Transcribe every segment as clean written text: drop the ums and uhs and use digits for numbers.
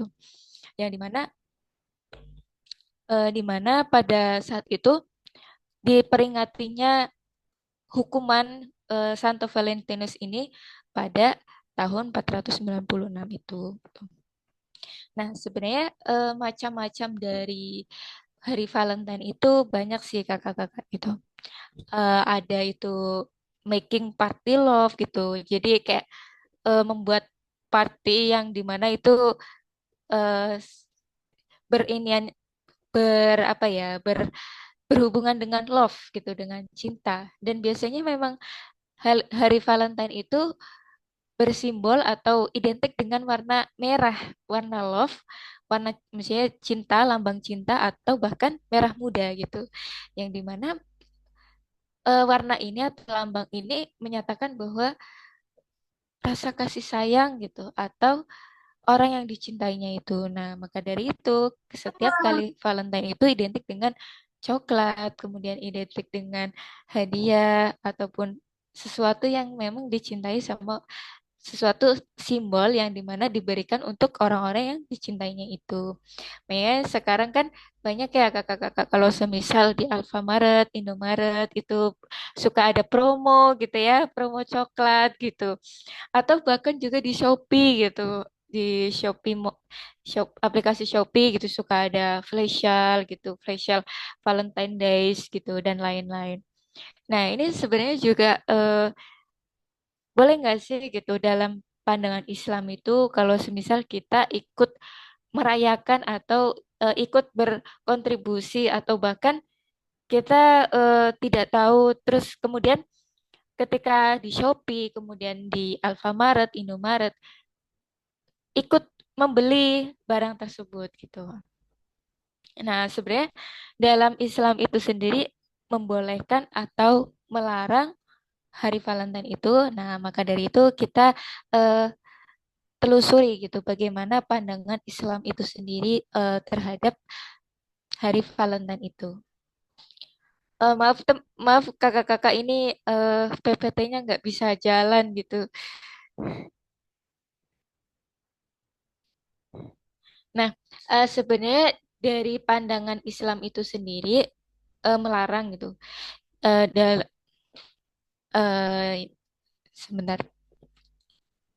gitu. Yang dimana pada saat itu diperingatinya hukuman Santo Valentinus ini pada tahun 496 itu. Nah, sebenarnya macam-macam dari hari Valentine itu banyak sih kakak-kakak gitu. Ada itu making party love gitu. Jadi kayak membuat party yang dimana itu eh, berinian apa ya berhubungan dengan love gitu, dengan cinta. Dan biasanya memang hari Valentine itu bersimbol atau identik dengan warna merah, warna love, warna misalnya cinta, lambang cinta atau bahkan merah muda gitu. Yang dimana warna ini atau lambang ini menyatakan bahwa rasa kasih sayang gitu atau orang yang dicintainya itu. Nah, maka dari itu setiap kali Valentine itu identik dengan coklat, kemudian identik dengan hadiah ataupun sesuatu yang memang dicintai sama sesuatu simbol yang dimana diberikan untuk orang-orang yang dicintainya itu. Makanya sekarang kan banyak ya kakak-kakak kalau semisal di Alfamaret, Indomaret itu suka ada promo gitu ya, promo coklat gitu. Atau bahkan juga di Shopee gitu. Di Shopee aplikasi Shopee gitu suka ada flash sale gitu, flash sale Valentine Days gitu dan lain-lain. Nah, ini sebenarnya juga boleh nggak sih gitu dalam pandangan Islam itu kalau semisal kita ikut merayakan atau ikut berkontribusi atau bahkan kita tidak tahu terus kemudian ketika di Shopee kemudian di Alfamaret, Indomaret ikut membeli barang tersebut gitu. Nah, sebenarnya dalam Islam itu sendiri membolehkan atau melarang hari Valentine itu. Nah, maka dari itu kita eh, telusuri gitu bagaimana pandangan Islam itu sendiri terhadap hari Valentine itu. Maaf kakak-kakak ini PPT-nya nggak bisa jalan gitu. Nah, sebenarnya dari pandangan Islam itu sendiri melarang gitu. Eh, dal- Sebentar.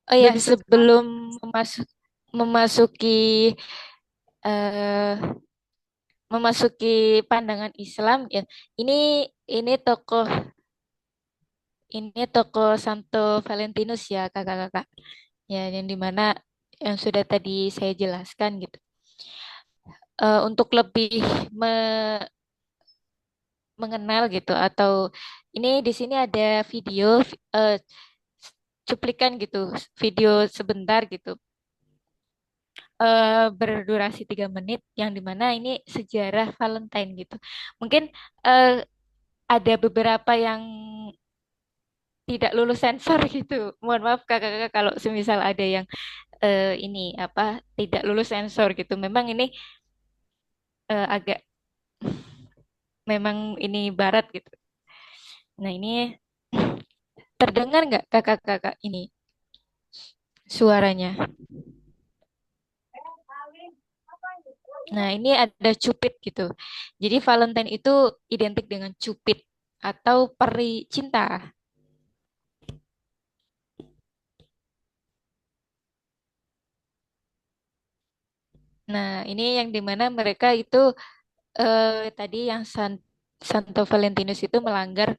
Oh ya, Lebih suka sebelum memasuki eh, memasuki pandangan Islam ya, ini ini tokoh tokoh Santo Valentinus ya kakak-kakak. Ya, yang dimana yang sudah tadi saya jelaskan gitu. Untuk lebih me- mengenal gitu atau ini di sini ada video cuplikan gitu, video sebentar gitu, berdurasi 3 menit yang dimana ini sejarah Valentine gitu. Mungkin eh, ada beberapa yang tidak lulus sensor gitu. Mohon maaf kakak-kakak kalau semisal ada yang ini apa tidak lulus sensor gitu. Memang ini agak memang ini barat gitu. Nah ini terdengar nggak kakak-kakak ini suaranya? Nah ini ada cupid gitu. Jadi Valentine itu identik dengan cupid atau peri cinta. Nah ini yang dimana mereka itu tadi yang Santo Valentinus itu melanggar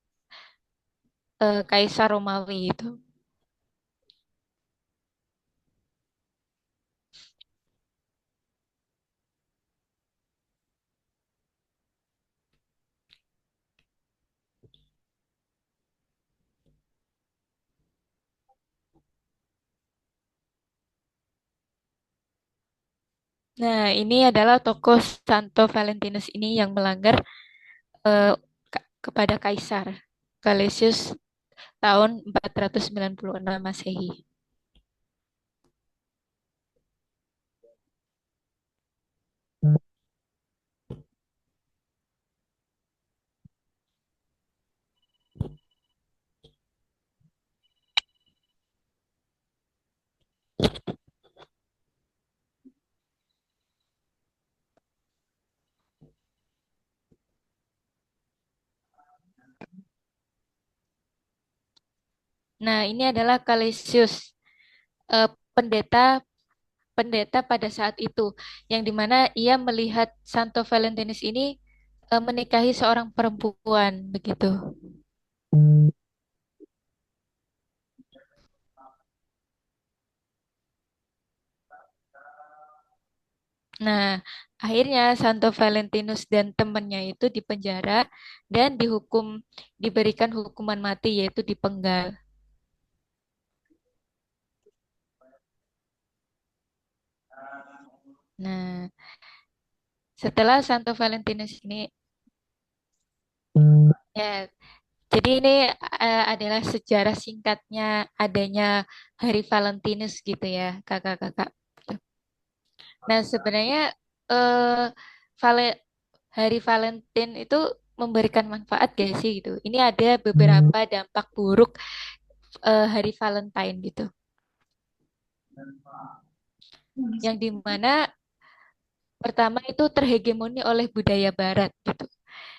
Kaisar Romawi itu. Nah ini adalah tokoh Santo Valentinus ini yang melanggar eh, kepada Kaisar Galesius tahun 496 Masehi. Nah, ini adalah Kalisius, pendeta pendeta pada saat itu, yang dimana ia melihat Santo Valentinus ini menikahi seorang perempuan begitu. Nah, akhirnya Santo Valentinus dan temannya itu dipenjara dan diberikan hukuman mati yaitu dipenggal. Nah, setelah Santo Valentinus ini, ya, jadi ini adalah sejarah singkatnya adanya Hari Valentinus gitu ya, kakak-kakak. Nah, sebenarnya eh, Vale- Hari Valentine itu memberikan manfaat gak sih gitu? Ini ada beberapa dampak buruk Hari Valentine gitu, yang dimana pertama itu terhegemoni oleh budaya Barat gitu.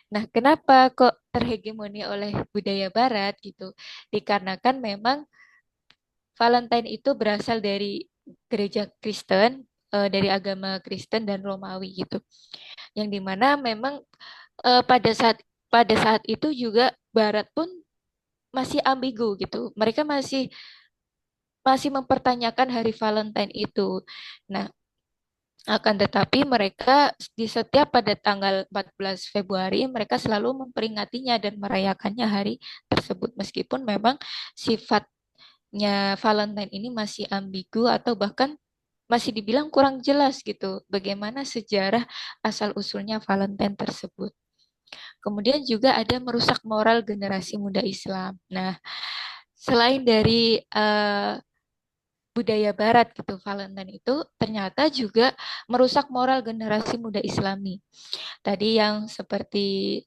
Nah, kenapa kok terhegemoni oleh budaya Barat gitu? Dikarenakan memang Valentine itu berasal dari gereja Kristen, dari agama Kristen dan Romawi gitu. Yang dimana memang pada saat itu juga Barat pun masih ambigu gitu. Mereka masih masih mempertanyakan hari Valentine itu. Nah, akan tetapi mereka di setiap pada tanggal 14 Februari mereka selalu memperingatinya dan merayakannya hari tersebut meskipun memang sifatnya Valentine ini masih ambigu atau bahkan masih dibilang kurang jelas gitu bagaimana sejarah asal-usulnya Valentine tersebut. Kemudian juga ada merusak moral generasi muda Islam. Nah, selain dari budaya Barat gitu, Valentine itu ternyata juga merusak moral generasi muda Islami. Tadi yang seperti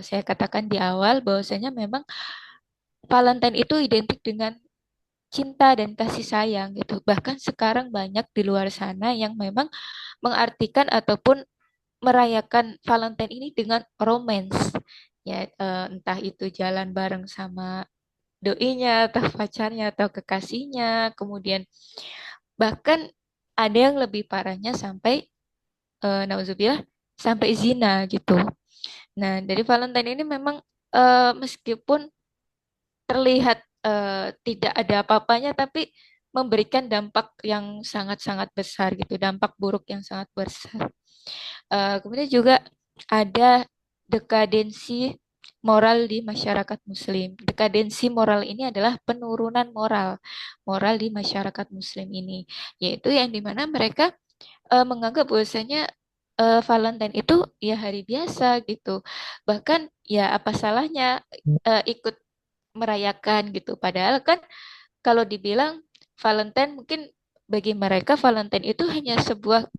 saya katakan di awal, bahwasanya memang Valentine itu identik dengan cinta dan kasih sayang gitu. Bahkan sekarang banyak di luar sana yang memang mengartikan ataupun merayakan Valentine ini dengan romance. Ya, entah itu jalan bareng sama doinya atau pacarnya atau kekasihnya, kemudian bahkan ada yang lebih parahnya sampai nauzubillah sampai zina gitu. Nah, dari Valentine ini memang meskipun terlihat tidak ada apa-apanya, tapi memberikan dampak yang sangat-sangat besar gitu, dampak buruk yang sangat besar. Kemudian juga ada dekadensi moral di masyarakat Muslim. Dekadensi moral ini adalah penurunan moral di masyarakat Muslim ini, yaitu yang dimana mereka menganggap bahwasanya Valentine itu ya hari biasa gitu. Bahkan ya apa salahnya ikut merayakan gitu. Padahal kan kalau dibilang Valentine mungkin bagi mereka Valentine itu hanya sebuah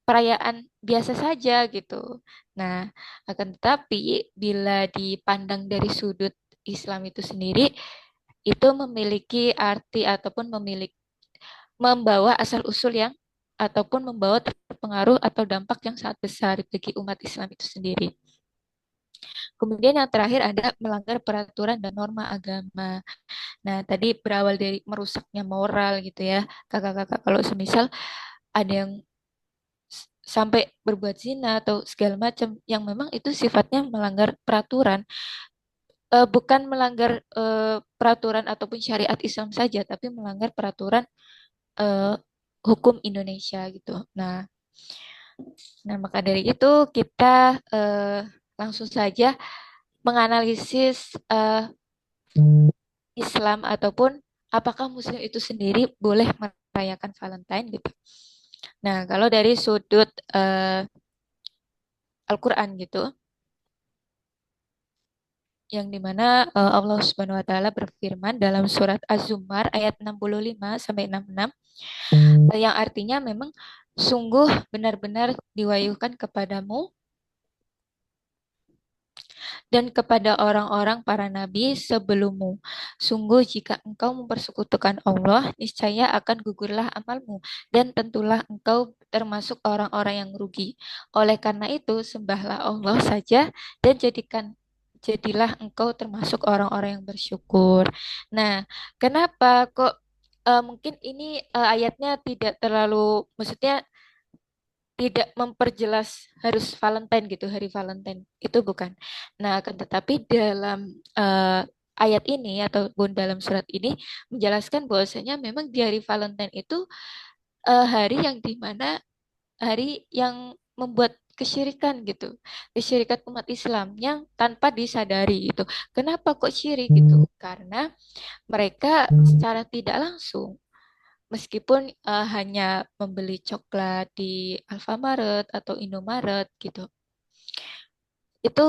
perayaan biasa saja gitu. Nah, akan tetapi bila dipandang dari sudut Islam itu sendiri, itu memiliki arti ataupun membawa asal-usul yang ataupun membawa terpengaruh atau dampak yang sangat besar bagi umat Islam itu sendiri. Kemudian yang terakhir ada melanggar peraturan dan norma agama. Nah, tadi berawal dari merusaknya moral gitu ya, kakak-kakak. Kalau semisal ada yang sampai berbuat zina atau segala macam yang memang itu sifatnya melanggar peraturan, bukan melanggar peraturan ataupun syariat Islam saja, tapi melanggar peraturan eh, hukum Indonesia gitu. Nah, maka dari itu kita langsung saja menganalisis Islam ataupun apakah Muslim itu sendiri boleh merayakan Valentine gitu. Nah, kalau dari sudut Al-Quran gitu, yang dimana Allah Subhanahu wa taala berfirman dalam surat Az-Zumar ayat 65 sampai 66 yang artinya memang sungguh benar-benar diwahyukan kepadamu dan kepada orang-orang para nabi sebelummu. Sungguh jika engkau mempersekutukan Allah, niscaya akan gugurlah amalmu dan tentulah engkau termasuk orang-orang yang rugi. Oleh karena itu, sembahlah Allah saja dan jadilah engkau termasuk orang-orang yang bersyukur. Nah, kenapa kok mungkin ini ayatnya tidak terlalu, maksudnya tidak memperjelas harus Valentine gitu, hari Valentine itu bukan. Nah, akan tetapi dalam ayat ini ataupun dalam surat ini menjelaskan bahwasanya memang di hari Valentine itu hari yang dimana hari yang membuat kesyirikan gitu, kesyirikan umat Islam yang tanpa disadari gitu. Kenapa kok syirik gitu? Karena mereka secara tidak langsung, meskipun hanya membeli coklat di Alfamaret atau Indomaret gitu, itu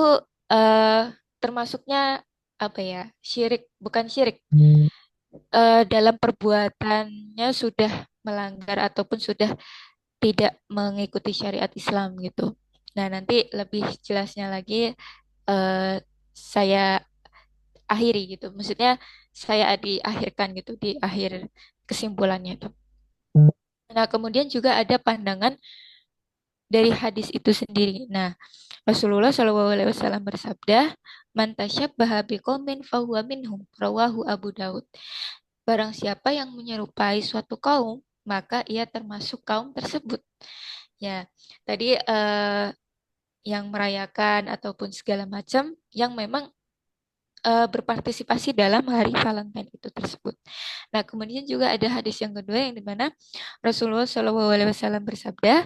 eh, termasuknya apa ya? Syirik, bukan syirik. Dalam perbuatannya sudah melanggar ataupun sudah tidak mengikuti syariat Islam gitu. Nah, nanti lebih jelasnya lagi eh, saya akhiri gitu. Maksudnya saya diakhirkan gitu di akhir kesimpulannya itu. Nah, kemudian juga ada pandangan dari hadis itu sendiri. Nah, Rasulullah Shallallahu Alaihi Wasallam bersabda, "Man tasyabbaha biqaumin fahuwa minhum." Rawahu Abu Daud. Barang siapa yang menyerupai suatu kaum, maka ia termasuk kaum tersebut. Ya, tadi yang merayakan ataupun segala macam yang memang berpartisipasi dalam hari Valentine itu tersebut. Nah, kemudian juga ada hadis yang kedua yang dimana Rasulullah Shallallahu Alaihi Wasallam bersabda,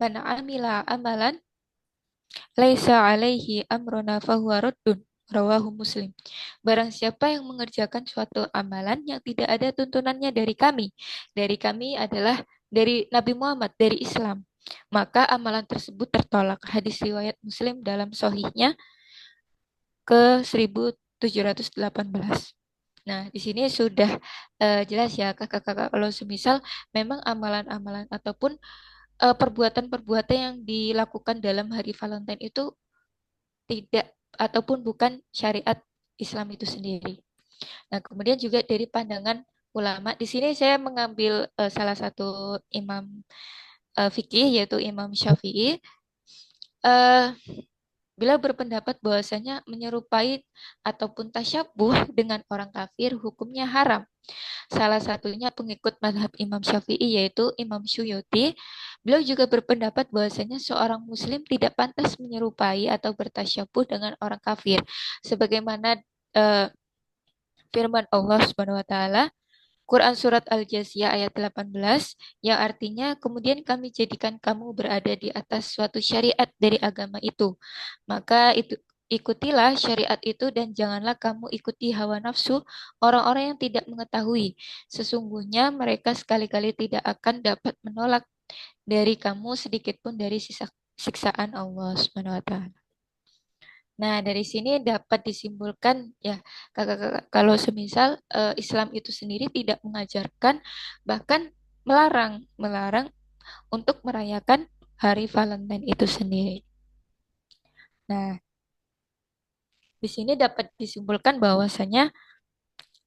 "Man amila amalan laisa alaihi amrona fahuwa raddun." Rawahu Muslim. Barang siapa yang mengerjakan suatu amalan yang tidak ada tuntunannya dari kami adalah dari Nabi Muhammad, dari Islam, maka amalan tersebut tertolak. Hadis riwayat Muslim dalam Sahihnya ke 1718. Nah, di sini sudah jelas ya kakak-kakak kalau semisal memang amalan-amalan ataupun perbuatan-perbuatan yang dilakukan dalam hari Valentine itu tidak ataupun bukan syariat Islam itu sendiri. Nah, kemudian juga dari pandangan ulama, di sini saya mengambil salah satu imam fikih yaitu Imam Syafi'i. Eh, Beliau berpendapat bahwasanya menyerupai ataupun tasyabuh dengan orang kafir hukumnya haram. Salah satunya pengikut madhab Imam Syafi'i yaitu Imam Syuyuti. Beliau juga berpendapat bahwasanya seorang muslim tidak pantas menyerupai atau bertasyabuh dengan orang kafir. Sebagaimana eh, firman Allah Subhanahu wa taala Quran Surat Al-Jathiyah ayat 18 yang artinya kemudian kami jadikan kamu berada di atas suatu syariat dari agama itu. Maka itu ikutilah syariat itu dan janganlah kamu ikuti hawa nafsu orang-orang yang tidak mengetahui. Sesungguhnya mereka sekali-kali tidak akan dapat menolak dari kamu sedikit pun dari siksaan Allah Subhanahu wa taala. Nah, dari sini dapat disimpulkan ya, kakak-kakak, kalau semisal Islam itu sendiri tidak mengajarkan, bahkan melarang, melarang untuk merayakan hari Valentine itu sendiri. Nah, di sini dapat disimpulkan bahwasanya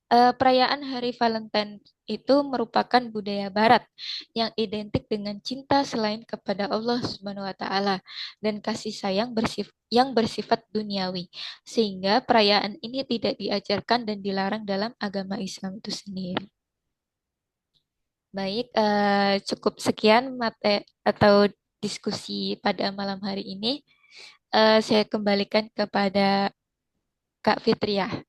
perayaan Hari Valentine itu merupakan budaya Barat yang identik dengan cinta selain kepada Allah Subhanahu wa taala dan kasih sayang yang bersifat duniawi. Sehingga perayaan ini tidak diajarkan dan dilarang dalam agama Islam itu sendiri. Baik, cukup sekian atau diskusi pada malam hari ini. Saya kembalikan kepada Kak Fitriah.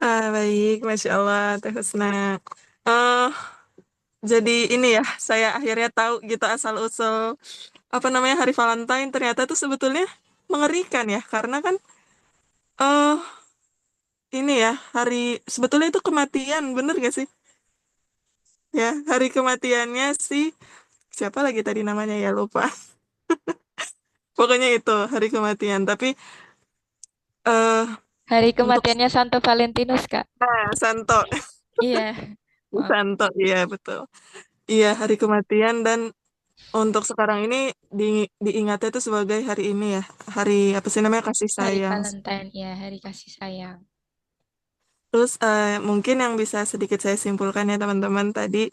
Baik, Masya Allah, Teh Husna. Eh, jadi ini ya, saya akhirnya tahu gitu asal-usul apa namanya Hari Valentine ternyata itu sebetulnya mengerikan ya, karena kan eh ini ya hari sebetulnya itu kematian, bener gak sih? Ya, hari kematiannya sih siapa lagi tadi namanya ya lupa. Pokoknya itu hari kematian. Tapi eh Hari untuk kematiannya Santo Valentinus, Kak. Santo, Iya, maaf. Santo, iya betul. Iya hari kematian dan untuk sekarang ini diingatnya itu sebagai hari ini ya, hari apa sih namanya kasih Hari sayang. Valentine, ya, hari kasih sayang. Terus mungkin yang bisa sedikit saya simpulkan ya teman-teman tadi,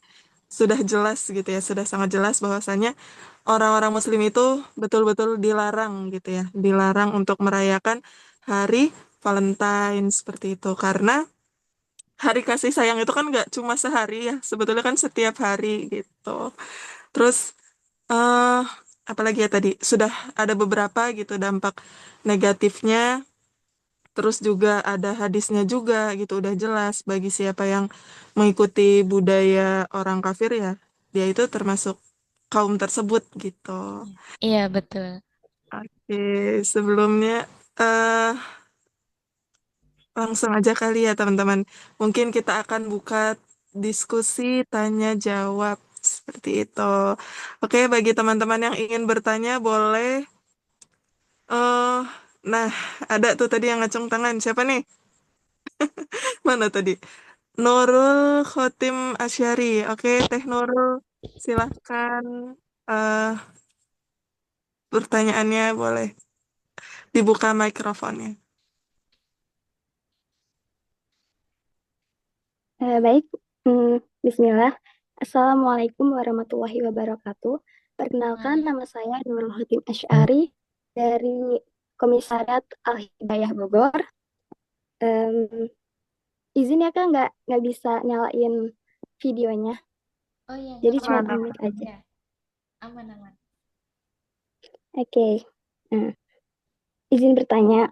sudah jelas gitu ya, sudah sangat jelas bahwasanya orang-orang Muslim itu betul-betul dilarang gitu ya, dilarang untuk merayakan hari Valentine seperti itu. Karena hari kasih sayang itu kan nggak cuma sehari ya, sebetulnya kan setiap hari gitu. Terus eh apalagi ya tadi sudah ada beberapa gitu dampak negatifnya. Terus juga ada hadisnya juga gitu, udah jelas bagi siapa yang mengikuti budaya orang kafir ya, dia itu termasuk kaum tersebut gitu. Iya, betul. Oke, sebelumnya eh langsung aja kali ya teman-teman. Mungkin kita akan buka diskusi tanya jawab seperti itu. Oke, bagi teman-teman yang ingin bertanya boleh. eh nah, ada tuh tadi yang ngacung tangan. Siapa nih? Mana tadi? Nurul Khotim Asyari. Oke, Teh Nurul, silahkan eh pertanyaannya boleh dibuka mikrofonnya. Baik, Bismillah. Assalamualaikum warahmatullahi wabarakatuh. Perkenalkan, nama saya Nurul Hutim Asy'ari dari Komisariat Al-Hidayah Bogor. Em, izin ya Kak, nggak bisa nyalain videonya, Oh iya, nggak jadi cuma apa-apa. unmute aja. Ya, aman-aman. Oke, Nah, izin bertanya.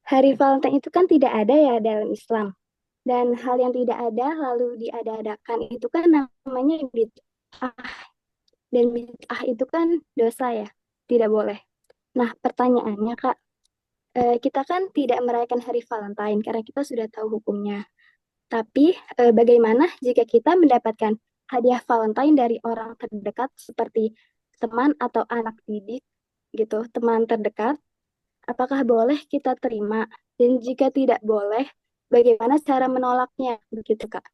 Hari Valentine itu kan tidak ada ya dalam Islam. Dan hal yang tidak ada lalu diada-adakan itu kan namanya bid'ah. Dan bid'ah itu kan dosa ya, tidak boleh. Nah, pertanyaannya Kak, kita kan tidak merayakan hari Valentine karena kita sudah tahu hukumnya. Tapi bagaimana jika kita mendapatkan hadiah Valentine dari orang terdekat seperti teman atau anak didik gitu, teman terdekat, apakah boleh kita terima? Dan jika tidak boleh, bagaimana cara menolaknya? Begitu Kak.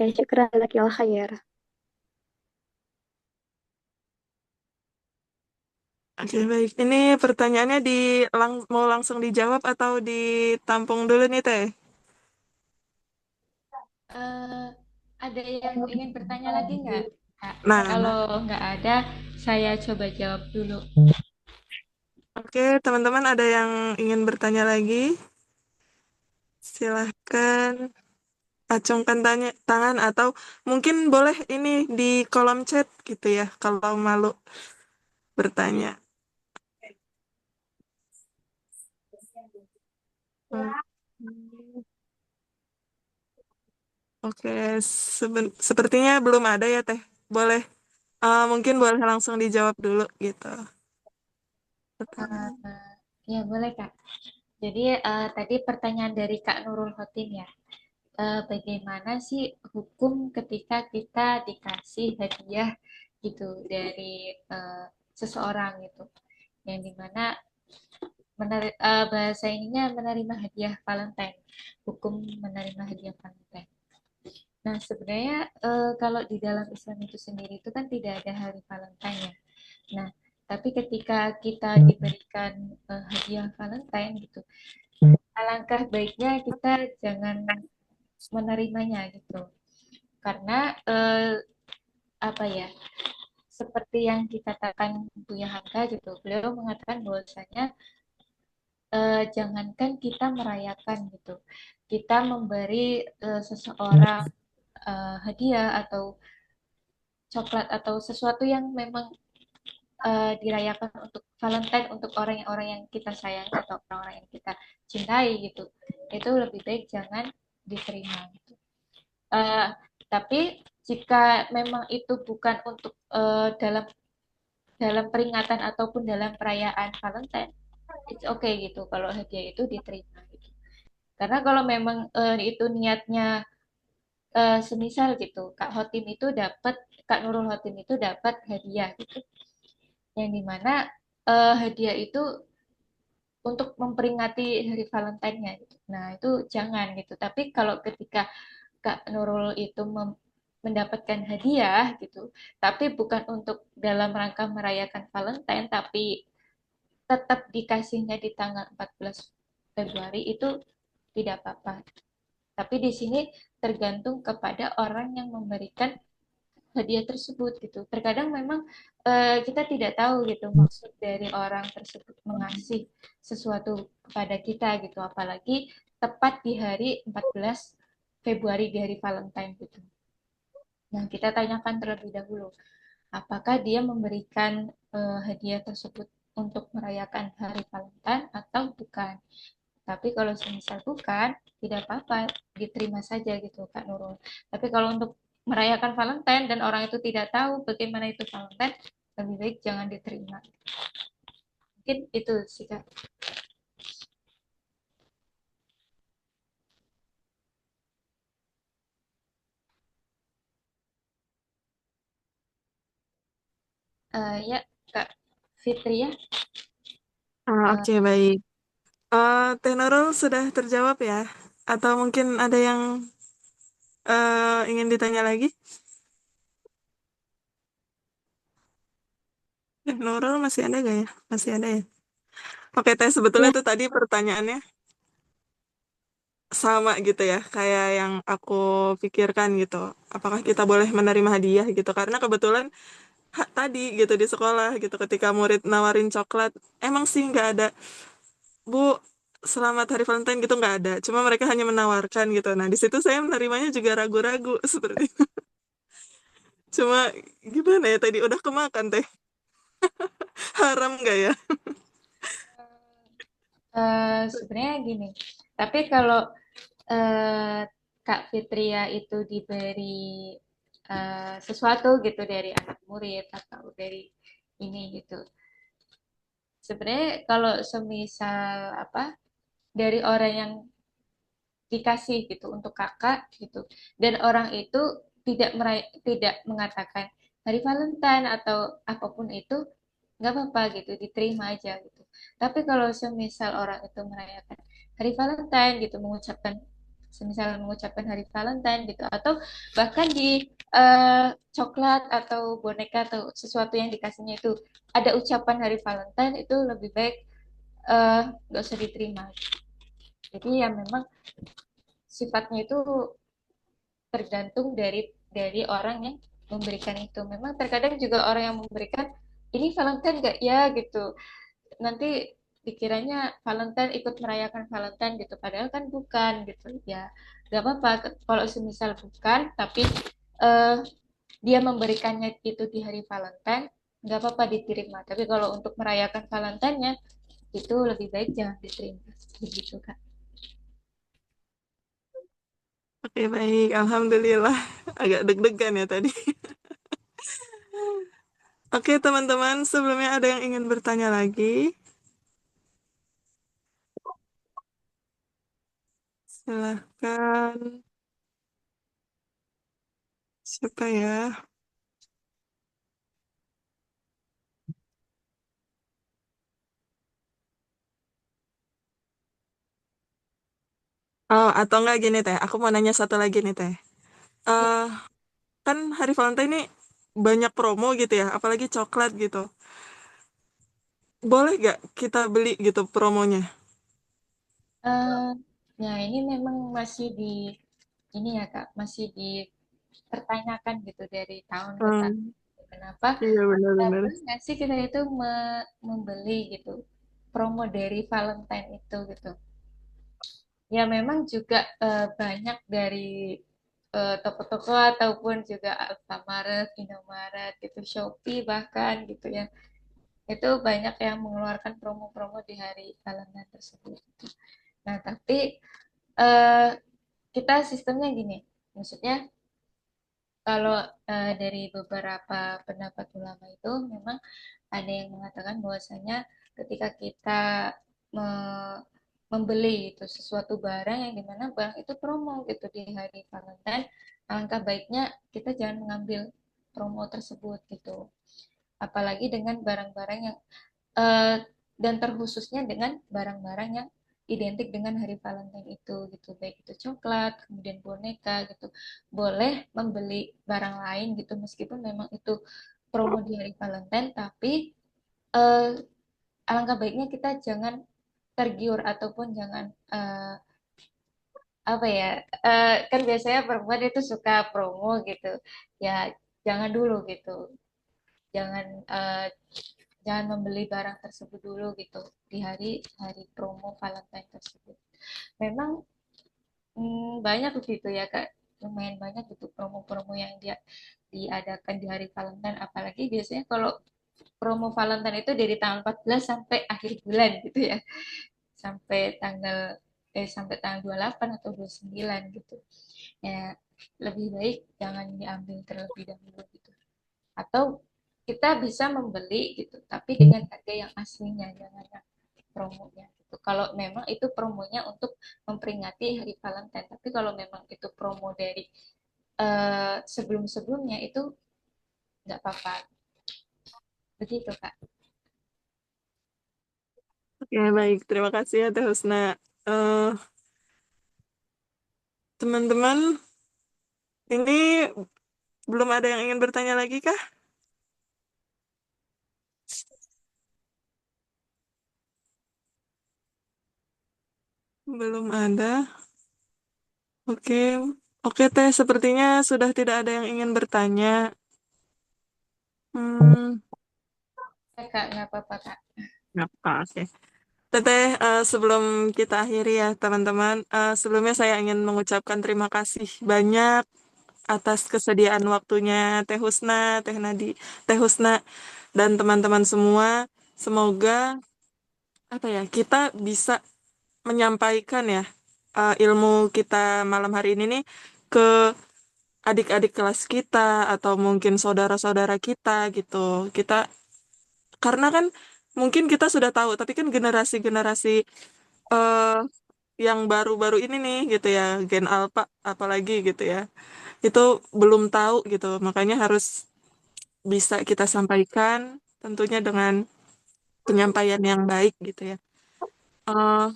Ya, syukran jazakallahu khair. Oke, baik. Ini pertanyaannya mau langsung dijawab atau ditampung dulu nih, Teh? Eh, ada yang ingin bertanya lagi nggak, Kak? Nah, Kalau nggak ada, saya coba jawab dulu. oke, teman-teman ada yang ingin bertanya lagi? Silahkan acungkan tangan atau mungkin boleh ini di kolom chat gitu ya, kalau malu bertanya. Hmm. Oke, sepertinya belum ada ya, Teh. Boleh, mungkin boleh langsung dijawab dulu gitu. Pertanyaan. Ya, boleh, Kak. Jadi, tadi pertanyaan dari Kak Nurul Khotin ya. Bagaimana sih hukum ketika kita dikasih hadiah gitu dari seseorang gitu, yang dimana bahasa ininya menerima hadiah Valentine, hukum menerima hadiah Valentine. Nah, sebenarnya kalau di dalam Islam itu sendiri itu kan tidak ada hari Valentine ya. Nah, tapi ketika kita diberikan hadiah Valentine gitu, alangkah baiknya kita jangan menerimanya gitu. Karena apa ya? Seperti yang dikatakan Buya Hamka gitu, beliau mengatakan bahwasanya jangankan kita merayakan gitu, kita memberi seseorang hadiah atau coklat atau sesuatu yang memang dirayakan untuk Valentine untuk orang-orang yang kita sayangi atau orang-orang yang kita cintai gitu, itu lebih baik jangan diterima gitu. Uh, tapi jika memang itu bukan untuk dalam dalam peringatan ataupun dalam perayaan Valentine, it's okay gitu kalau hadiah itu diterima gitu. Karena kalau memang itu niatnya semisal gitu, Kak Nurul Hotim itu dapat hadiah gitu, yang dimana hadiah itu untuk memperingati hari Valentine-nya gitu. Nah, itu jangan gitu. Tapi kalau ketika Kak Nurul itu mendapatkan hadiah gitu, tapi bukan untuk dalam rangka merayakan Valentine, tapi tetap dikasihnya di tanggal 14 Februari itu tidak apa-apa. Tapi di sini tergantung kepada orang yang memberikan hadiah tersebut gitu. Terkadang memang kita tidak tahu gitu maksud dari orang tersebut mengasih sesuatu kepada kita gitu, apalagi tepat di hari 14 Februari di hari Valentine gitu. Nah, kita tanyakan terlebih dahulu, apakah dia memberikan hadiah tersebut untuk merayakan hari Valentine atau bukan. Tapi kalau semisal bukan, tidak apa-apa, diterima saja gitu Kak Nurul. Tapi kalau untuk merayakan Valentine dan orang itu tidak tahu bagaimana itu Valentine, lebih baik jangan diterima. Mungkin itu sih Kak. Ya Kak Fitri ya. Eh, Oke, baik. Teh Nurul sudah terjawab ya? Atau mungkin ada yang ingin ditanya lagi? Teh Nurul masih ada gak ya? Masih ada ya? Oke, Teh, sebetulnya Ya, itu tadi pertanyaannya sama gitu ya, kayak yang aku pikirkan gitu. Apakah kita boleh menerima hadiah gitu? Karena kebetulan tadi gitu di sekolah gitu, ketika murid nawarin coklat, emang sih nggak ada, Bu, selamat Hari Valentine gitu nggak ada. Cuma mereka hanya menawarkan gitu. Nah, di situ saya menerimanya juga ragu-ragu seperti itu. Cuma gimana ya tadi udah kemakan teh. Haram nggak ya? Sebenarnya gini, tapi kalau eh, Kak Fitria itu diberi sesuatu gitu dari anak murid atau dari ini gitu. Sebenarnya kalau semisal apa dari orang yang dikasih gitu untuk kakak gitu dan orang itu tidak mengatakan hari Valentine atau apapun itu nggak apa-apa gitu diterima aja gitu. Tapi kalau semisal orang itu merayakan hari Valentine gitu semisal mengucapkan hari Valentine gitu atau bahkan di coklat atau boneka atau sesuatu yang dikasihnya itu ada ucapan hari Valentine itu lebih baik nggak usah diterima. Jadi ya memang sifatnya itu tergantung dari orang yang memberikan itu. Memang terkadang juga orang yang memberikan ini Valentine nggak ya gitu. Nanti dikiranya Valentine ikut merayakan Valentine gitu. Padahal kan bukan gitu. Ya nggak apa-apa kalau semisal bukan, tapi eh, dia memberikannya itu di hari Valentine, nggak apa-apa diterima. Tapi kalau untuk merayakan Valentine-nya itu lebih baik jangan diterima. Begitu kan. Oke, baik. Alhamdulillah. Agak deg-degan ya tadi. Oke, teman-teman. Sebelumnya ada yang ingin bertanya lagi? Silahkan. Siapa ya? Oh, atau enggak gini, Teh. Aku mau nanya satu lagi nih, Teh. Ya, Eh, kan hari Valentine ini banyak promo gitu ya, apalagi coklat gitu. Boleh gak kita beli gitu promonya? eh, ya ini memang masih ini ya Kak, masih dipertanyakan gitu dari tahun ke tahun. Hmm, Kenapa? iya benar-benar. Boleh nggak sih kita itu membeli gitu promo dari Valentine itu gitu? Ya memang juga banyak dari toko-toko ataupun juga Alfamaret, Indomaret, gitu, Shopee bahkan gitu ya. Itu banyak yang mengeluarkan promo-promo di hari Valentine tersebut. Nah, tapi eh, kita sistemnya gini, maksudnya kalau dari beberapa pendapat ulama itu memang ada yang mengatakan bahwasanya ketika kita me- membeli itu sesuatu barang yang dimana barang itu promo gitu di hari Valentine, alangkah baiknya kita jangan mengambil promo tersebut gitu. Apalagi dengan barang-barang yang eh, dan terkhususnya dengan barang-barang yang identik dengan hari Valentine itu gitu, baik itu coklat kemudian boneka gitu, boleh membeli barang lain gitu meskipun memang itu promo di hari Valentine, tapi eh, alangkah baiknya kita jangan tergiur ataupun jangan apa ya kan biasanya perempuan itu suka promo gitu ya, jangan dulu gitu. Jangan jangan membeli barang tersebut dulu gitu di hari hari promo Valentine tersebut. Memang banyak gitu ya Kak, lumayan banyak gitu promo-promo yang dia diadakan di hari Valentine, apalagi biasanya kalau promo Valentine itu dari tanggal 14 sampai akhir bulan gitu ya, sampai tanggal sampai tanggal 28 atau 29 gitu. Ya, lebih baik jangan diambil terlebih dahulu gitu. Atau kita bisa membeli gitu, tapi dengan harga yang aslinya, jangan yang promonya gitu. Kalau memang itu promonya untuk memperingati Hari Valentine, tapi kalau memang itu promo dari sebelum-sebelumnya itu nggak apa-apa. Begitu, Kak. Oke, baik. Terima kasih ya, Teh Husna. Eh, teman-teman, ini belum ada yang ingin bertanya lagi kah? Belum ada. Oke, oke Teh. Sepertinya sudah tidak ada yang ingin bertanya. Hmm, Ya, Kak, nggak apa-apa, Kak. nggak apa, oke. Teteh, sebelum kita akhiri ya teman-teman, sebelumnya saya ingin mengucapkan terima kasih banyak atas kesediaan waktunya Teh Husna, Teh Husna, dan teman-teman semua. Semoga apa ya kita bisa menyampaikan ya ilmu kita malam hari ini nih ke adik-adik kelas kita atau mungkin saudara-saudara kita gitu. Kita karena kan mungkin kita sudah tahu, tapi kan generasi-generasi eh, yang baru-baru ini nih gitu ya, Gen Alpha apalagi gitu ya. Itu belum tahu gitu. Makanya harus bisa kita sampaikan tentunya dengan penyampaian yang baik gitu ya. Eh,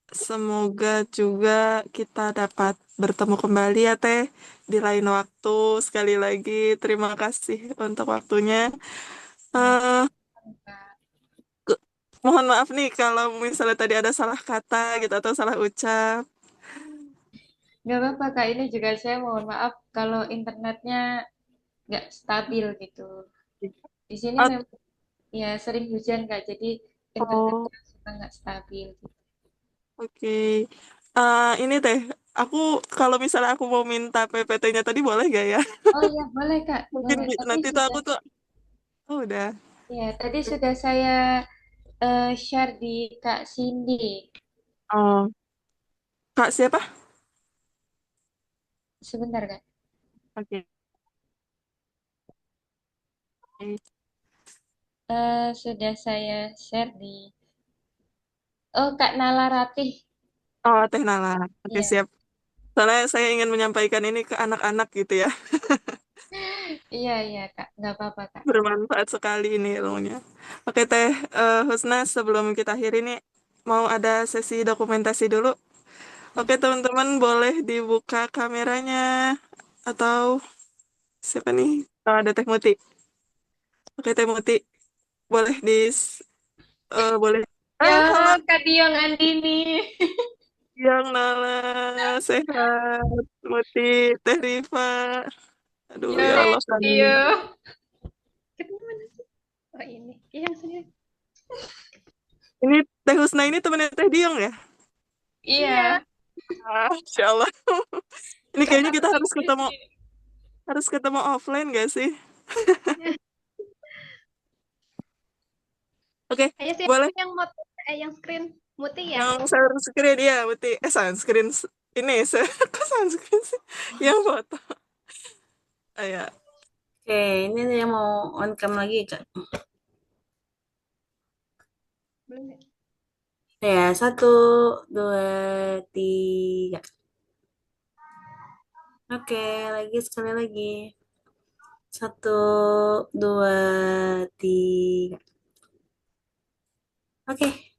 Semoga juga kita dapat bertemu kembali ya Teh di lain waktu. Sekali lagi terima kasih untuk waktunya. Ya, Eh, Kak. ke- Mohon maaf nih kalau misalnya tadi ada salah kata gitu atau salah ucap. Nggak apa-apa, Kak. Ini juga saya mohon maaf kalau internetnya nggak stabil gitu. Di sini At- memang ya sering hujan, Kak. Jadi Oh, internetnya suka nggak stabil gitu. oke. Ini Teh, aku kalau misalnya aku mau minta PPT-nya tadi boleh gak ya? Oh iya, boleh, Kak. Mungkin Boleh. Tadi nanti tuh sudah, aku tuh, oh udah. ya, tadi sudah saya share di Kak Cindy. Oh, Kak siapa? Sebentar, Kak. Oke. Sudah saya share di... Oh, Kak Nala Ratih. Oh, Teh Nala. Oke, Iya, siap. Soalnya saya ingin menyampaikan ini ke anak-anak gitu ya. iya, iya, Kak. Nggak apa-apa, Kak. Bermanfaat sekali ini ilmunya. Oke, Teh Husna, sebelum kita akhiri nih, mau ada sesi dokumentasi dulu. Oke, teman-teman, boleh dibuka kameranya. Atau siapa nih? Oh, ada Teh Muti. Oke, Teh Muti, boleh boleh. Ya, Halo, Kak Diong Andini. yang Nala, sehat. Muti, Teh Rifa. Aduh, Yo, ya Allah, kangen. yo. Ketemu mana sih? Oh, ini. Iya, sini. Ini Teh Husna ini temennya Teh Diong ya? Iya. Insya Allah. Ini Kak kayaknya kita Nafi di sini. harus ketemu offline gak sih? Oke, Ayo sih boleh yang moto yang screen Muti ya. yang sunscreen ya, berarti sunscreen ini kok sunscreen sih? Yang foto. Ya. Oke, ini yang mau on cam lagi, Kak. Belum ya? Ya, satu, dua, tiga. Oke, lagi sekali lagi. Satu, dua, tiga. Oke,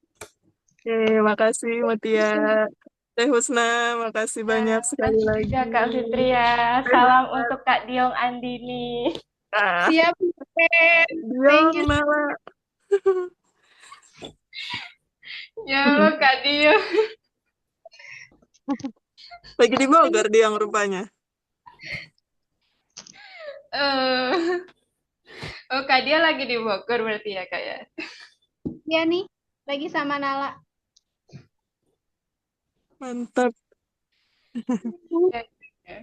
Oke, makasih Mutia. Teh Husna, makasih Ya, banyak sekali makasih lagi. juga Kak Fitria. Teh Salam Husna, untuk Kak Diong Andini. ah, Siap, Pen. Thank Diong, you. Nala. Ya Allah, Kak Diong. Lagi di Bogor Diong rupanya. Eh, oh, Kak dia lagi di Bogor berarti ya, Kak ya? Iya nih, lagi sama Nala. Mantap. Ya, ya.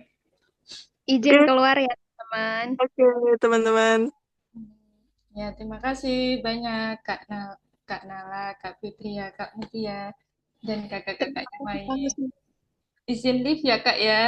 Izin Oke, keluar ya, teman. oke, teman-teman. Ya, terima kasih banyak Kak Nala, Kak Fitri ya, Kak Mutia, dan kakak-kakak yang Terima kasih lain. kamu semua. Izin live ya, Kak ya.